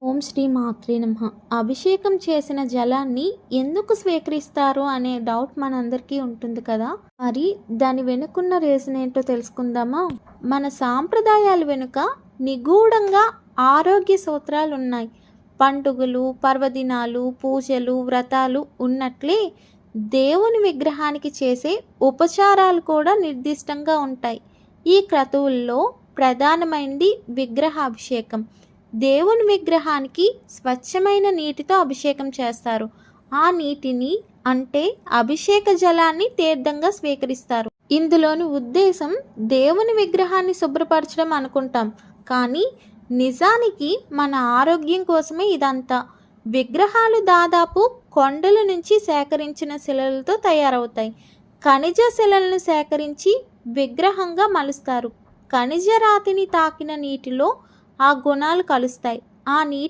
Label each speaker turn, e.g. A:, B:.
A: ఓం శ్రీ మాత్రే నమః. అభిషేకం చేసిన జలాన్ని ఎందుకు స్వీకరిస్తారు అనే డౌట్ మనందరికీ ఉంటుంది కదా. మరి దాని వెనుకున్న రీజన్ ఏంటో తెలుసుకుందామా. మన సాంప్రదాయాల వెనుక నిగూఢంగా ఆరోగ్య సూత్రాలు ఉన్నాయి. పండుగలు, పర్వదినాలు, పూజలు, వ్రతాలు ఉన్నట్లే దేవుని విగ్రహానికి చేసే ఉపచారాలు కూడా నిర్దిష్టంగా ఉంటాయి. ఈ క్రతువుల్లో ప్రధానమైనది విగ్రహాభిషేకం. దేవుని విగ్రహానికి స్వచ్ఛమైన నీటితో అభిషేకం చేస్తారు. ఆ నీటిని అంటే అభిషేక జలాన్ని తీర్థంగా స్వీకరిస్తారు. ఇందులోని ఉద్దేశం దేవుని విగ్రహాన్ని శుభ్రపరచడం అనుకుంటాం, కానీ నిజానికి మన ఆరోగ్యం కోసమే ఇదంతా. విగ్రహాలు దాదాపు కొండల నుంచి సేకరించిన శిలలతో తయారవుతాయి. ఖనిజ శిలలను సేకరించి విగ్రహంగా మలుస్తారు. ఖనిజ రాతిని తాకిన నీటిలో ఆ గుణాలు కలుస్తాయి. ఆ నీటి